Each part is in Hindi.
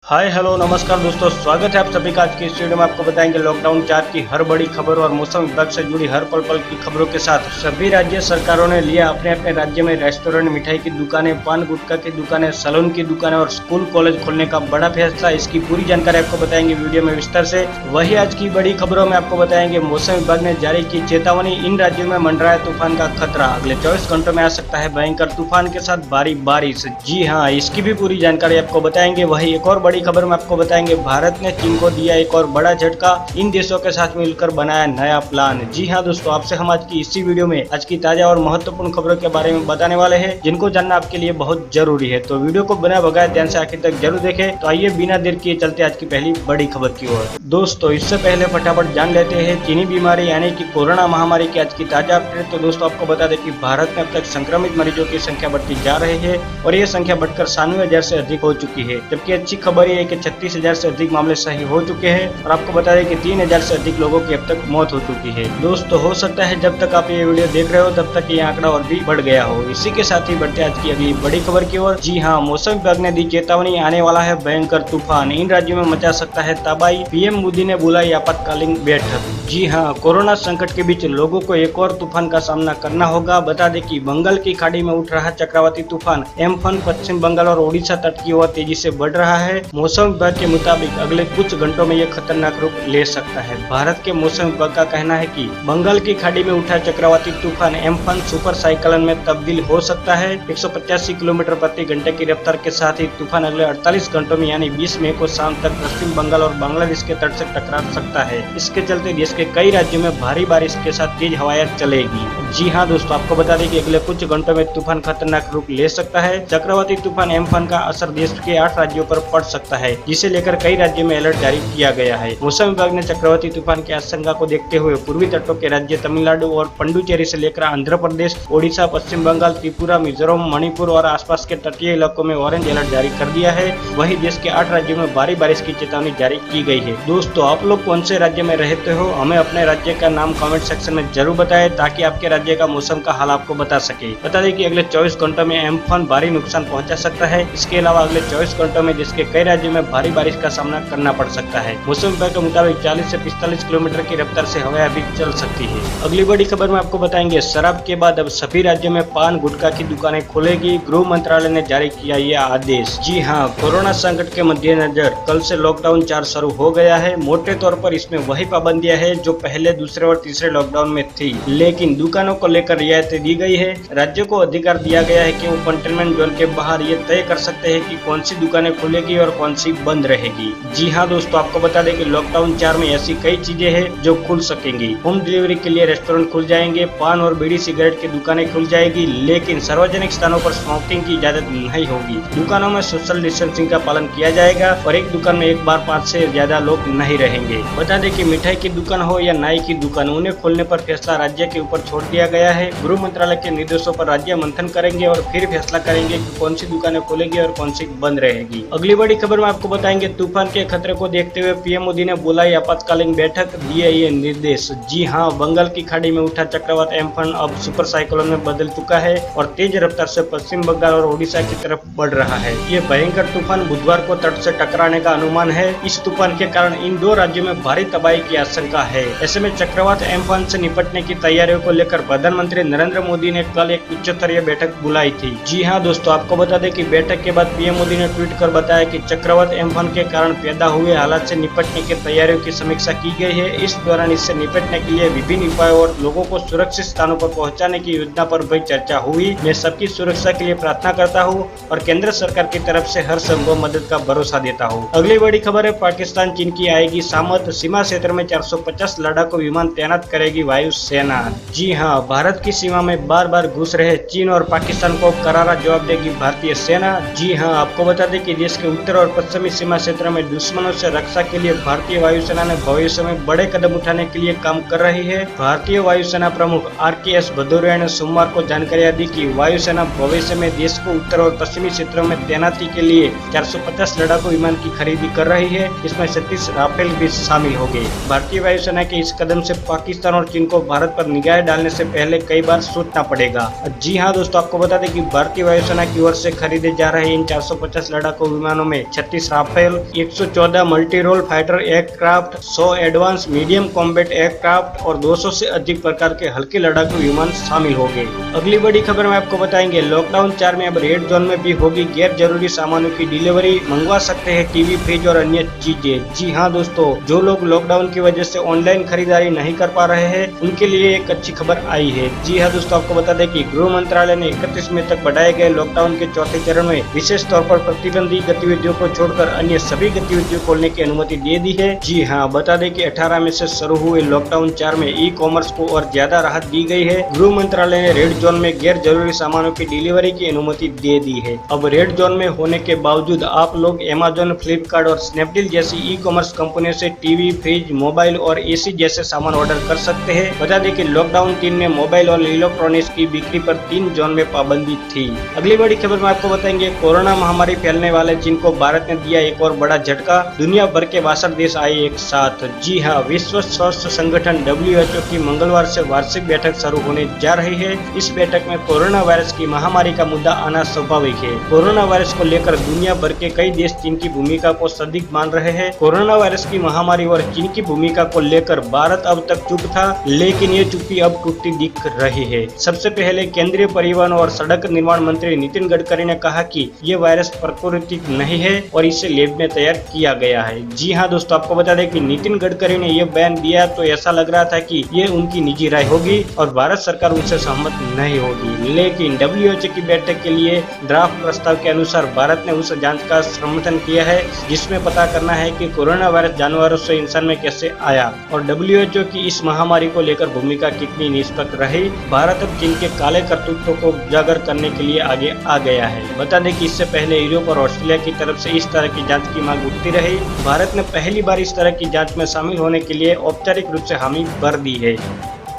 हाय हेलो नमस्कार दोस्तों, स्वागत है आप सभी का आज की इस वीडियो में। आपको बताएंगे लॉकडाउन 4 की हर बड़ी खबर और मौसम विभाग से जुड़ी हर पल पल की खबरों के साथ सभी राज्य सरकारों ने लिया अपने अपने राज्य में रेस्टोरेंट, मिठाई की दुकानें, पान गुटखा की दुकानें, सैलून की दुकानें और स्कूल कॉलेज खोलने का बड़ा फैसला। इसकी पूरी जानकारी आपको बताएंगे वीडियो में विस्तार से। वही आज की बड़ी खबरों में आपको बताएंगे मौसम विभाग ने जारी की चेतावनी, इन राज्यों में मंडराए तूफान का खतरा, अगले 24 घंटों में आ सकता है भयंकर तूफान के साथ भारी बारिश। जी हाँ, इसकी भी पूरी जानकारी आपको बताएंगे। वही एक और बड़ी खबर में आपको बताएंगे भारत ने चीन को दिया एक और बड़ा झटका, इन देशों के साथ मिलकर बनाया नया प्लान। जी हाँ दोस्तों, आपसे हम आज की इसी वीडियो में आज की ताजा और महत्वपूर्ण खबरों के बारे में बताने वाले हैं, जिनको जानना आपके लिए बहुत जरूरी है। तो वीडियो को बिना भगाए ध्यान से आखिर तक जरूर देखें। तो आइए बिना देर किए चलते आज की पहली बड़ी खबर की ओर। दोस्तों इससे पहले फटाफट जान लेते हैं चीनी बीमारी यानी कि कोरोना महामारी की आज की ताजा अपडेट। तो दोस्तों आपको बता दें कि भारत में अब तक संक्रमित मरीजों की संख्या बढ़ती जा रही है और ये संख्या बढ़कर 96,000 से अधिक हो चुकी है। जबकि अच्छी खबर ये है कि 36,000 से अधिक मामले सही हो चुके हैं और आपको बता दें कि 3,000 से अधिक लोगों की अब तक मौत हो चुकी है। दोस्तों हो सकता है जब तक आप ये वीडियो देख रहे हो तब तक ये आंकड़ा और भी बढ़ गया हो। इसी के साथ ही बढ़ते आज की अगली बड़ी खबर की ओर। जी हाँ, मौसम विभाग ने दी चेतावनी, आने वाला है भयंकर तूफान, इन राज्यों में मचा सकता है तबाही, पीएम मोदी ने बुलाई आपातकालीन बैठक। जी हाँ, कोरोना संकट के बीच लोगों को एक और तूफान का सामना करना होगा। बता दें कि बंगाल की खाड़ी में उठ रहा चक्रवाती तूफान एम्फन पश्चिम बंगाल और ओडिशा तट की ओर तेजी से बढ़ रहा है। मौसम विभाग के मुताबिक अगले कुछ घंटों में यह खतरनाक रूप ले सकता है। भारत के मौसम विभाग का कहना है कि बंगाल की खाड़ी में उठा चक्रवाती तूफान एम्फन सुपर साइक्लोन में तब्दील हो सकता है। 185 किलोमीटर प्रति घंटे की रफ्तार के साथ ही तूफान अगले 48 घंटों में यानी 20 मई को शाम तक पश्चिम बंगाल और बांग्लादेश के तट से टकरा सकता है। इसके चलते देश के कई राज्यों में भारी बारिश के साथ तेज हवाएं चलेगी। जी हाँ दोस्तों, आपको बता दें कि अगले कुछ घंटों में तूफान खतरनाक रूप ले सकता है। चक्रवाती तूफान एम्फन का असर देश के 8 राज्यों पर पड़ सकता है, जिसे लेकर कई राज्यों में अलर्ट जारी किया गया है। मौसम विभाग ने चक्रवाती तूफान की आशंका को देखते हुए पूर्वी तटों के राज्य तमिलनाडु और पुडुचेरी से लेकर आंध्र प्रदेश, ओडिशा, पश्चिम बंगाल, त्रिपुरा, मिजोरम, मणिपुर और आसपास के तटीय इलाकों में ऑरेंज अलर्ट जारी कर दिया है। वहीं देश के 8 राज्यों में भारी बारिश की चेतावनी जारी की गई है। दोस्तों आप लोग कौन से राज्य में रहते हो, हमें अपने राज्य का नाम कमेंट सेक्शन में जरूर बताएं, ताकि आपके राज्य का मौसम का हाल आपको बता सके। बता दें कि अगले 24 घंटों में एम्फन भारी नुकसान पहुंचा सकता है। इसके अलावा अगले 24 घंटों में देश के कई राज्यों में भारी बारिश का सामना करना पड़ सकता है। मौसम विभाग के मुताबिक 40 से 45 किलोमीटर की रफ्तार से हवाएं भी चल सकती है। अगली बड़ी खबर में आपको बताएंगे शराब के बाद अब सभी राज्यों में पान गुटखा की दुकानें खुलेगी, गृह मंत्रालय ने जारी किया यह आदेश। जी हाँ, कोरोना संकट के मद्देनजर कल से लॉकडाउन 4 शुरू हो गया है। मोटे तौर पर इसमें वही पाबंदियां हैं जो पहले, दूसरे और तीसरे लॉकडाउन में थी, लेकिन दुकानों को लेकर रियायतें दी गई है। राज्यों को अधिकार दिया गया है कि वो कंटेनमेंट जोन के बाहर ये तय कर सकते हैं कि कौन सी दुकानें खुलेगी और कौन सी बंद रहेगी। जी हाँ दोस्तों, आपको बता दें कि लॉकडाउन 4 में ऐसी कई चीजें हैं जो खुल सकेंगी। होम डिलीवरी के लिए रेस्टोरेंट खुल जाएंगे, पान और बीड़ी सिगरेट की दुकानें खुल जाएगी, लेकिन सार्वजनिक स्थानों पर स्मोकिंग की इजाजत नहीं होगी। दुकानों में सोशल डिस्टेंसिंग का पालन किया जाएगा और एक दुकान में एक बार 5 से ज्यादा लोग नहीं रहेंगे। बता दें कि मिठाई की दुकान हो या नाई की दुकान, उन्हें खोलने पर फैसला राज्य के ऊपर छोड़ दिया गया है। गृह मंत्रालय के निर्देशों पर राज्य मंथन करेंगे और फिर फैसला करेंगे कि कौन सी दुकानें खुलेगी और कौन सी बंद रहेगी। अगली बड़ी खबर में आपको बताएंगे तूफान के खतरे को देखते हुए पीएम मोदी ने बुलाई आपातकालीन बैठक, दिए ये निर्देश। जी हाँ, बंगाल की खाड़ी में उठा चक्रवात एम्फन अब सुपर साइक्लोन में बदल चुका है और तेज रफ्तार से पश्चिम बंगाल और ओडिशा की तरफ बढ़ रहा है। ये भयंकर तूफान बुधवार को तट से टकराने का अनुमान है। इस तूफान के कारण इन 2 राज्यों में भारी तबाही की आशंका है। ऐसे में चक्रवात एम्फन से निपटने की तैयारियों को लेकर प्रधानमंत्री नरेंद्र मोदी ने कल एक उच्च स्तरीय बैठक बुलाई थी। जी हाँ दोस्तों, आपको बता दें कि बैठक के बाद पीएम मोदी ने ट्वीट कर बताया कि चक्रवात एम्फन के कारण पैदा हुए हालात से निपटने की तैयारियों की समीक्षा की गई है। इस दौरान इससे निपटने के लिए विभिन्न उपायों और लोगों को सुरक्षित स्थानों पर पहुंचाने की योजना पर भी चर्चा हुई। मैं सबकी सुरक्षा के लिए प्रार्थना करता हूं और केंद्र सरकार की तरफ से हर संभव मदद का भरोसा देता हूं। अगली बड़ी खबर है पाकिस्तान चीन की आएगी सामत, सीमा क्षेत्र में 450 लड़ाकू विमान तैनात करेगी वायुसेना। जी हाँ, भारत की सीमा में बार बार घुस रहे चीन और पाकिस्तान को करारा जवाब देगी भारतीय सेना। जी हाँ, आपको बता दें कि देश के उत्तर और पश्चिमी सीमा क्षेत्र में दुश्मनों से रक्षा के लिए भारतीय वायुसेना ने भविष्य में बड़े कदम उठाने के लिए काम कर रही है। भारतीय वायुसेना प्रमुख RKS भदौरिया ने सोमवार को जानकारी दी कि वायुसेना भविष्य में देश को उत्तर और पश्चिमी क्षेत्रों में तैनाती के लिए 450 लड़ाकू विमान की खरीदी कर रही है। इसमें 36 राफेल भी शामिल होंगे। भारतीय वायुसेना वायुसेना के इस कदम से पाकिस्तान और चीन को भारत पर निगाह डालने से पहले कई बार सोचना पड़ेगा। जी हां दोस्तों, आपको बता दें कि भारतीय वायुसेना की ओर से खरीदे जा रहे इन 450 लड़ाकू विमानों में 36 Rafale, 114 multi role fighter aircraft, 100 advance medium combat aircraft और 200 से अधिक प्रकार के हल्के लड़ाकू विमान शामिल होंगे। अगली बड़ी खबर में आपको बताएंगे, लॉकडाउन 4 में अब रेड जोन में भी होगी गैर जरूरी सामानों की डिलीवरी, मंगवा सकते हैं टीवी, फ्रिज और अन्य चीजें। जी हाँ दोस्तों, जो लोग लॉकडाउन की वजह से ऑनलाइन खरीदारी नहीं कर पा रहे हैं उनके लिए एक अच्छी खबर आई है। जी हाँ दोस्तों, आपको बता दें कि गृह मंत्रालय ने 31 मई तक बढ़ाए गए लॉकडाउन के चौथे चरण में विशेष तौर पर प्रतिबंधित गतिविधियों को छोड़कर अन्य सभी गतिविधियों खोलने की अनुमति दे दी है। जी हाँ, बता दें कि 18 मई से शुरू हुए लॉकडाउन 4 में ई कॉमर्स को और ज्यादा राहत दी गई है। गृह मंत्रालय ने रेड जोन में गैर जरूरी सामानों की डिलीवरी की अनुमति दे दी है। अब रेड जोन में होने के बावजूद आप लोग अमेज़न, फ्लिपकार्ट और स्नैपडील जैसी ई कॉमर्स कंपनियों से टीवी, फ्रिज, मोबाइल और एसी जैसे सामान ऑर्डर कर सकते हैं। बता दें कि लॉकडाउन 3 में मोबाइल और इलेक्ट्रॉनिक्स की बिक्री पर 3 जोन में पाबंदी थी। अगली बड़ी खबर में आपको बताएंगे, कोरोना महामारी फैलने वाले चीन को भारत ने दिया एक और बड़ा झटका, दुनिया भर के 62 देश आए एक साथ। जी हाँ, विश्व स्वास्थ्य संगठन WHO की मंगलवार से वार्षिक बैठक शुरू होने जा रही है। इस बैठक में कोरोना वायरस की महामारी का मुद्दा आना स्वाभाविक है। कोरोना वायरस को लेकर दुनिया भर के कई देश चीन की भूमिका को संदिग्ध मान रहे हैं। कोरोना वायरस की महामारी और चीन की भूमिका को लेकर भारत अब तक चुप था, लेकिन ये चुप्पी अब टूटती दिख रही है। सबसे पहले केंद्रीय परिवहन और सड़क निर्माण मंत्री नितिन गडकरी ने कहा कि ये वायरस प्राकृतिक नहीं है और इसे लैब में तैयार किया गया है। जी हाँ दोस्तों, आपको बता दें कि नितिन गडकरी ने ये बयान दिया तो ऐसा लग रहा था कि ये उनकी निजी राय होगी और भारत सरकार उनसे सहमत नहीं होगी, लेकिन WHO की बैठक के लिए ड्राफ्ट प्रस्ताव के अनुसार भारत ने उस जांच का समर्थन किया है जिसमें पता करना है कि कोरोना वायरस जानवरों से इंसान में कैसे आया और WHO की इस महामारी को लेकर भूमिका कितनी निष्पक्ष रही। भारत अब चीन के काले करतूतों को उजागर करने के लिए आगे आ गया है। बता दें कि इससे पहले यूरोप और ऑस्ट्रेलिया की तरफ से इस तरह की जांच की मांग उठती रही। भारत ने पहली बार इस तरह की जांच में शामिल होने के लिए औपचारिक रूप से हामी भर दी है।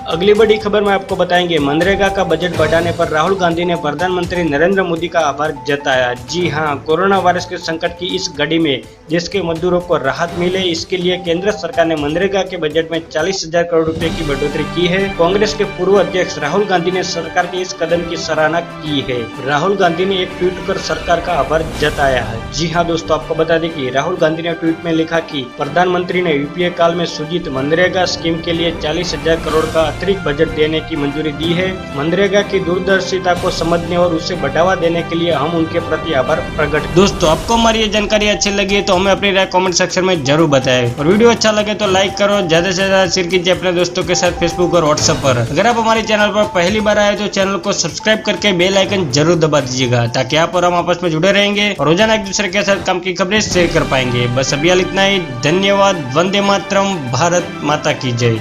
अगली बड़ी खबर में आपको बताएंगे, मनरेगा का बजट बढ़ाने पर राहुल गांधी ने प्रधानमंत्री नरेंद्र मोदी का आभार जताया। जी हां, कोरोना वायरस के संकट की इस घड़ी में देश के मजदूरों को राहत मिले, इसके लिए केंद्र सरकार ने मनरेगा के बजट में 40,000 करोड़ रुपए की बढ़ोतरी की है। कांग्रेस के पूर्व अध्यक्ष राहुल गांधी ने सरकार के इस कदम की सराहना की है। राहुल गांधी ने एक ट्वीट कर सरकार का आभार जताया है। जी हाँ दोस्तों, आपको बता दें कि राहुल गांधी ने ट्वीट में लिखा कि प्रधानमंत्री ने यूपीए काल में सृजित मनरेगा स्कीम के लिए 40,000 करोड़ का अतिरिक्त बजट देने की मंजूरी दी है। मनरेगा की दूरदर्शिता को समझने और उसे बढ़ावा देने के लिए हम उनके प्रति आभार प्रकट। दोस्तों, आपको हमारी ये जानकारी अच्छी लगी तो हमें अपनी राय कमेंट सेक्शन में जरूर बताएं और वीडियो अच्छा लगे तो लाइक करो, ज्यादा से ज्यादा शेयर कीजिए अपने दोस्तों के साथ फेसबुक और व्हाट्सएप पर। अगर आप हमारे चैनल पर पहली बार आए तो चैनल को सब्सक्राइब करके बेल आइकन जरूर दबा दीजिएगा ताकि आप और हम आपस में जुड़े रहेंगे और रोजाना एक दूसरे के साथ काम की खबरें शेयर कर पाएंगे। बस अभी इतना ही, धन्यवाद। वंदे मातरम। भारत माता की जय।